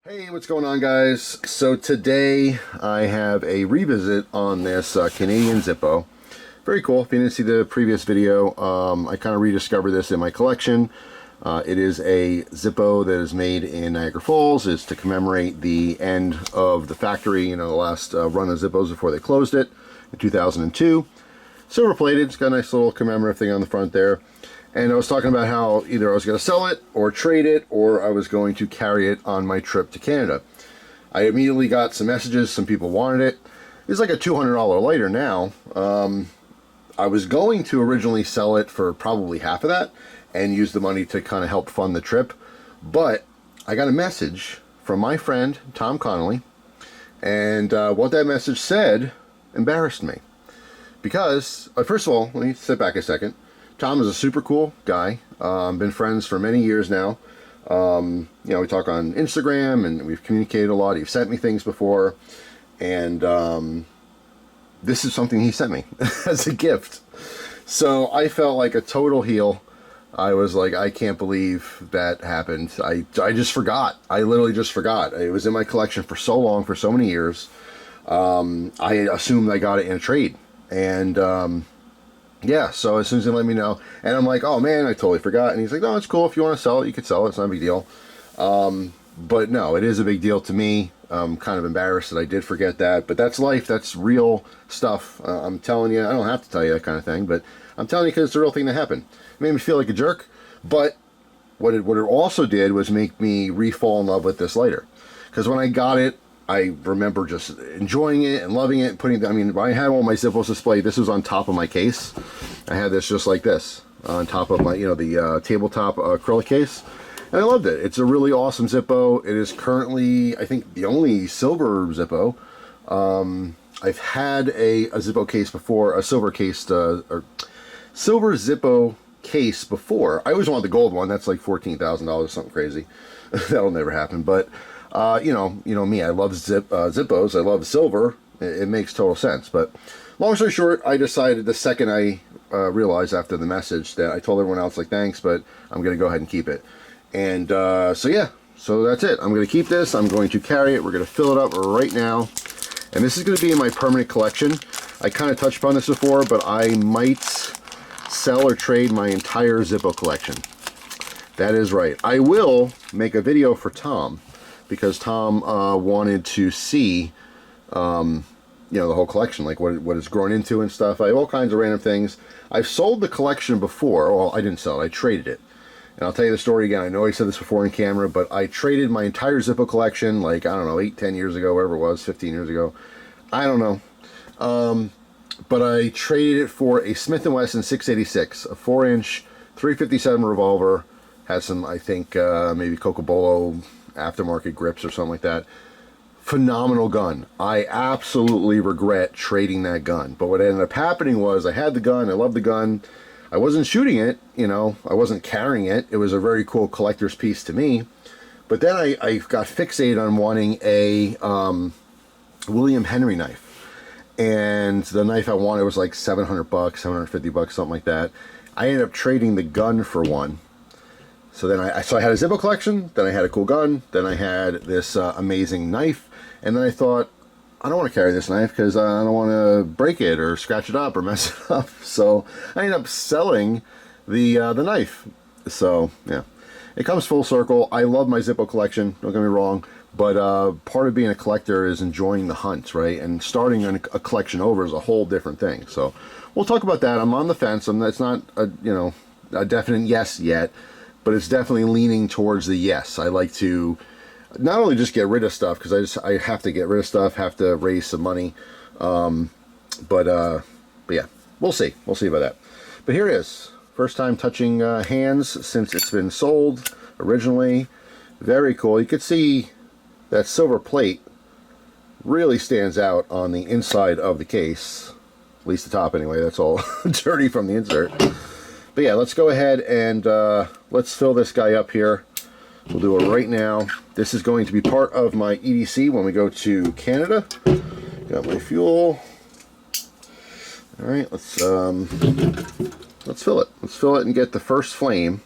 Hey, what's going on, guys? So today I have a revisit on this Canadian Zippo. Very cool. If you didn't see the previous video, I kind of rediscovered this in my collection. It is a Zippo that is made in Niagara Falls. It's to commemorate the end of the factory, the last run of Zippos before they closed it in 2002. Silver plated. It's got a nice little commemorative thing on the front there. And I was talking about how either I was going to sell it or trade it, or I was going to carry it on my trip to Canada. I immediately got some messages. Some people wanted it. It's like a $200 lighter now. I was going to originally sell it for probably half of that and use the money to kind of help fund the trip. But I got a message from my friend, Tom Connolly. And what that message said embarrassed me. Because, first of all, let me sit back a second. Tom is a super cool guy. Been friends for many years now. We talk on Instagram and we've communicated a lot. He's sent me things before, and this is something he sent me as a gift. So I felt like a total heel. I was like, I can't believe that happened. I just forgot. I literally just forgot. It was in my collection for so long, for so many years. I assumed I got it in a trade, and yeah, so as soon as they let me know, and I'm like, oh man, I totally forgot. And he's like, no, it's cool. If you want to sell it, you could sell it. It's not a big deal. But no, it is a big deal to me. I'm kind of embarrassed that I did forget that. But that's life. That's real stuff. I'm telling you. I don't have to tell you that kind of thing. But I'm telling you because it's a real thing that happened. It made me feel like a jerk. But what it also did was make me re-fall in love with this lighter. Because when I got it, I remember just enjoying it and loving it. I had all my Zippos displayed. This was on top of my case. I had this just like this on top of my, the tabletop acrylic case. And I loved it. It's a really awesome Zippo. It is currently, I think, the only silver Zippo. I've had a Zippo case before, a silver case, or silver Zippo case before. I always wanted the gold one. That's like $14,000, something crazy. That'll never happen. But you know me, I love Zippos, I love silver, it makes total sense. But long story short, I decided the second I realized after the message that I told everyone else, like, thanks, but I'm going to go ahead and keep it. And so yeah, so that's it. I'm going to keep this, I'm going to carry it, we're going to fill it up right now. And this is going to be in my permanent collection. I kind of touched upon this before, but I might sell or trade my entire Zippo collection. That is right. I will make a video for Tom, because Tom wanted to see, the whole collection, like what it's grown into and stuff. I have all kinds of random things. I've sold the collection before. Well, I didn't sell it. I traded it. And I'll tell you the story again. I know I said this before in camera, but I traded my entire Zippo collection, like, I don't know, 8, 10 years ago, whatever it was, 15 years ago. I don't know. But I traded it for a Smith & Wesson 686, a 4-inch 357 revolver. Has some, I think, maybe Cocobolo aftermarket grips or something like that. Phenomenal gun. I absolutely regret trading that gun. But what ended up happening was I had the gun. I loved the gun. I wasn't shooting it. I wasn't carrying it. It was a very cool collector's piece to me. But then I got fixated on wanting a William Henry knife. And the knife I wanted was like $700, $750, something like that. I ended up trading the gun for one. So then I had a Zippo collection, then I had a cool gun, then I had this amazing knife, and then I thought, I don't want to carry this knife because I don't want to break it or scratch it up or mess it up. So I ended up selling the knife. So yeah, it comes full circle. I love my Zippo collection, don't get me wrong, but part of being a collector is enjoying the hunt, right? And starting a collection over is a whole different thing. So we'll talk about that. I'm on the fence. It's not a definite yes yet. But it's definitely leaning towards the yes. I like to not only just get rid of stuff, because I have to get rid of stuff, have to raise some money. But yeah, we'll see. We'll see about that. But here it is. First time touching hands since it's been sold originally. Very cool. You can see that silver plate really stands out on the inside of the case. At least the top anyway. That's all dirty from the insert. But yeah, let's go ahead and let's fill this guy up here. We'll do it right now. This is going to be part of my EDC when we go to Canada. Got my fuel. All right, let's fill it. Let's fill it and get the first flame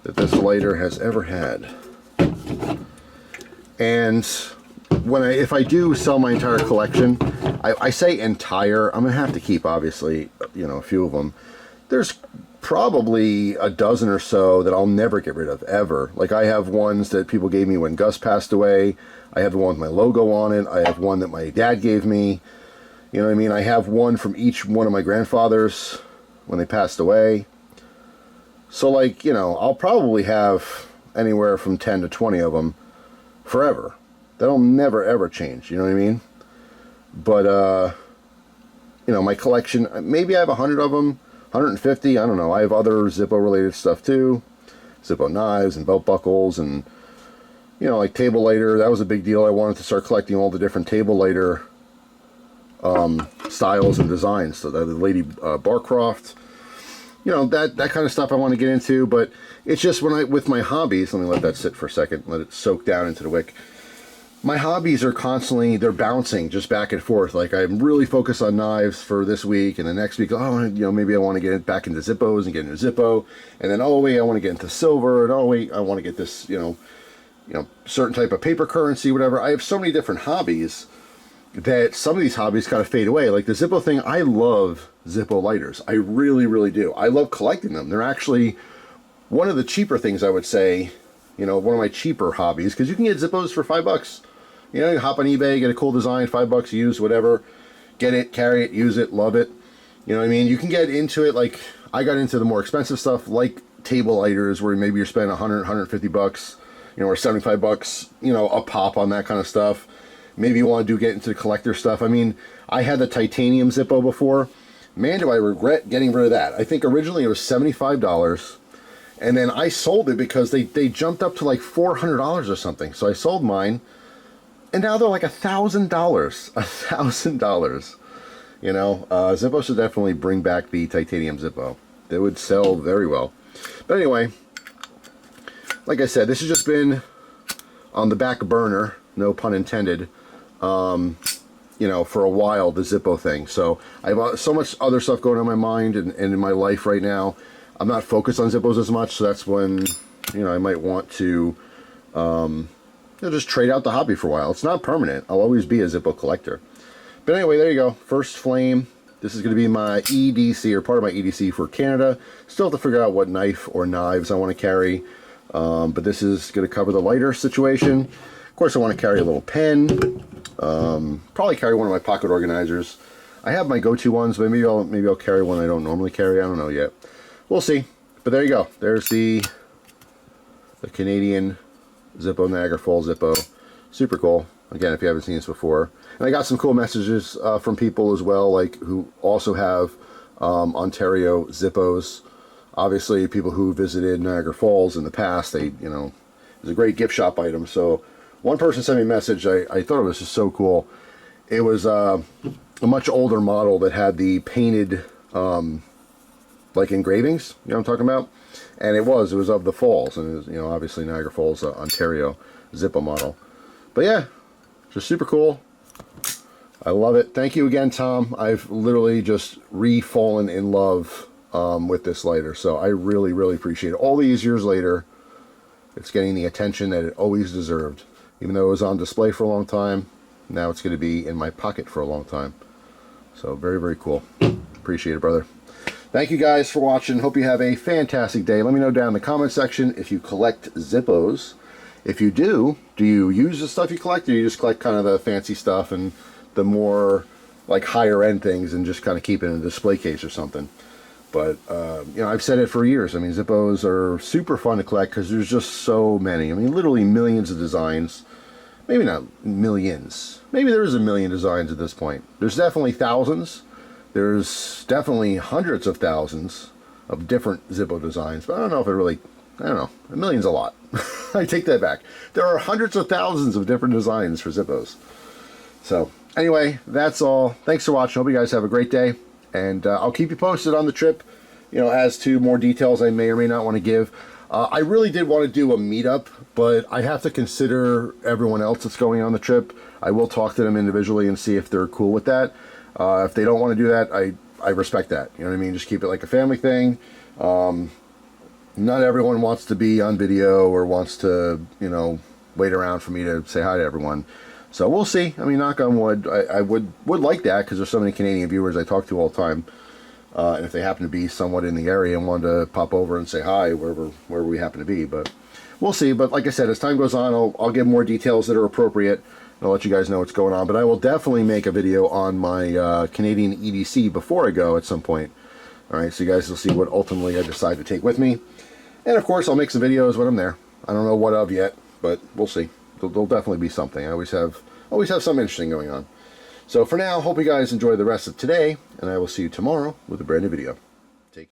that this lighter has ever had. And if I do sell my entire collection, I say entire, I'm gonna have to keep, obviously, you know, a few of them. There's probably a dozen or so that I'll never get rid of, ever. Like, I have ones that people gave me when Gus passed away. I have the one with my logo on it. I have one that my dad gave me. You know what I mean? I have one from each one of my grandfathers when they passed away. So, like, you know, I'll probably have anywhere from 10 to 20 of them forever. That'll never, ever change. You know what I mean? But, you know, my collection, maybe I have 100 of them, 150, I don't know. I have other Zippo-related stuff, too. Zippo knives and belt buckles and, you know, like table lighter. That was a big deal. I wanted to start collecting all the different table lighter styles and designs. So the Lady Barcroft, you know, that kind of stuff I want to get into. But it's just with my hobbies, let me let that sit for a second, let it soak down into the wick. My hobbies are constantly, they're bouncing just back and forth. Like, I'm really focused on knives for this week, and the next week, oh, you know, maybe I want to get back into Zippos and get into Zippo, and then, oh wait, I want to get into silver, and oh wait, I want to get this, you know, certain type of paper currency, whatever. I have so many different hobbies that some of these hobbies kind of fade away. Like the Zippo thing, I love Zippo lighters. I really, really do. I love collecting them. They're actually one of the cheaper things, I would say, you know, one of my cheaper hobbies, because you can get Zippos for $5. You know, you hop on eBay, get a cool design, $5 used, whatever. Get it, carry it, use it, love it. You know what I mean? You can get into it, like, I got into the more expensive stuff, like table lighters, where maybe you're spending 100, $150, you know, or $75, you know, a pop on that kind of stuff. Maybe you want to get into the collector stuff. I mean, I had the titanium Zippo before. Man, do I regret getting rid of that. I think originally it was $75, and then I sold it because they jumped up to like $400 or something. So I sold mine. And now they're like $1,000. $1,000. You know, Zippo should definitely bring back the titanium Zippo. They would sell very well. But anyway, like I said, this has just been on the back burner, no pun intended, you know, for a while, the Zippo thing. So I have so much other stuff going on in my mind and in my life right now. I'm not focused on Zippos as much, so that's when, you know, I might want to just trade out the hobby for a while. It's not permanent. I'll always be a Zippo collector. But anyway, there you go. First flame. This is going to be my EDC, or part of my EDC for Canada. Still have to figure out what knife or knives I want to carry. But this is going to cover the lighter situation. Of course, I want to carry a little pen. Probably carry one of my pocket organizers. I have my go-to ones, but maybe I'll carry one I don't normally carry. I don't know yet. We'll see. But there you go. There's the Canadian Zippo Niagara Falls Zippo. Super cool. Again, if you haven't seen this before. And I got some cool messages from people as well, like who also have Ontario Zippos. Obviously, people who visited Niagara Falls in the past, they, you know, it's a great gift shop item. So one person sent me a message. I thought it was just so cool. It was a much older model that had the painted like engravings, you know what I'm talking about? And it was of the falls, and it was, you know, obviously Niagara Falls, Ontario Zippo model. But yeah, just super cool. I love it. Thank you again, Tom. I've literally just re-fallen in love with this lighter, so I really, really appreciate it. All these years later, it's getting the attention that it always deserved. Even though it was on display for a long time, now it's going to be in my pocket for a long time. So very, very cool. Appreciate it, brother. Thank you guys for watching. Hope you have a fantastic day. Let me know down in the comment section if you collect Zippos. If you do you use the stuff you collect, or you just collect kind of the fancy stuff and the more like higher end things and just kind of keep it in a display case or something? But you know, I've said it for years. I mean, Zippos are super fun to collect because there's just so many. I mean, literally millions of designs. Maybe not millions. Maybe there is a million designs at this point. There's definitely thousands. There's definitely hundreds of thousands of different Zippo designs, but I don't know if it really, I don't know, a million's a lot. I take that back. There are hundreds of thousands of different designs for Zippos. So anyway, that's all. Thanks for watching. Hope you guys have a great day, and I'll keep you posted on the trip, you know, as to more details I may or may not want to give. I really did want to do a meetup, but I have to consider everyone else that's going on the trip. I will talk to them individually and see if they're cool with that. If they don't want to do that, I respect that. You know what I mean? Just keep it like a family thing. Not everyone wants to be on video or wants to, you know, wait around for me to say hi to everyone. So we'll see. I mean, knock on wood. I would like that, because there's so many Canadian viewers I talk to all the time. And if they happen to be somewhat in the area and wanted to pop over and say hi wherever we happen to be. But we'll see. But like I said, as time goes on, I'll give more details that are appropriate, and I'll let you guys know what's going on. But I will definitely make a video on my Canadian EDC before I go at some point. Alright, so you guys will see what ultimately I decide to take with me. And of course, I'll make some videos when I'm there. I don't know what of yet, but we'll see. There'll definitely be something. I always have something interesting going on. So for now, hope you guys enjoy the rest of today, and I will see you tomorrow with a brand new video.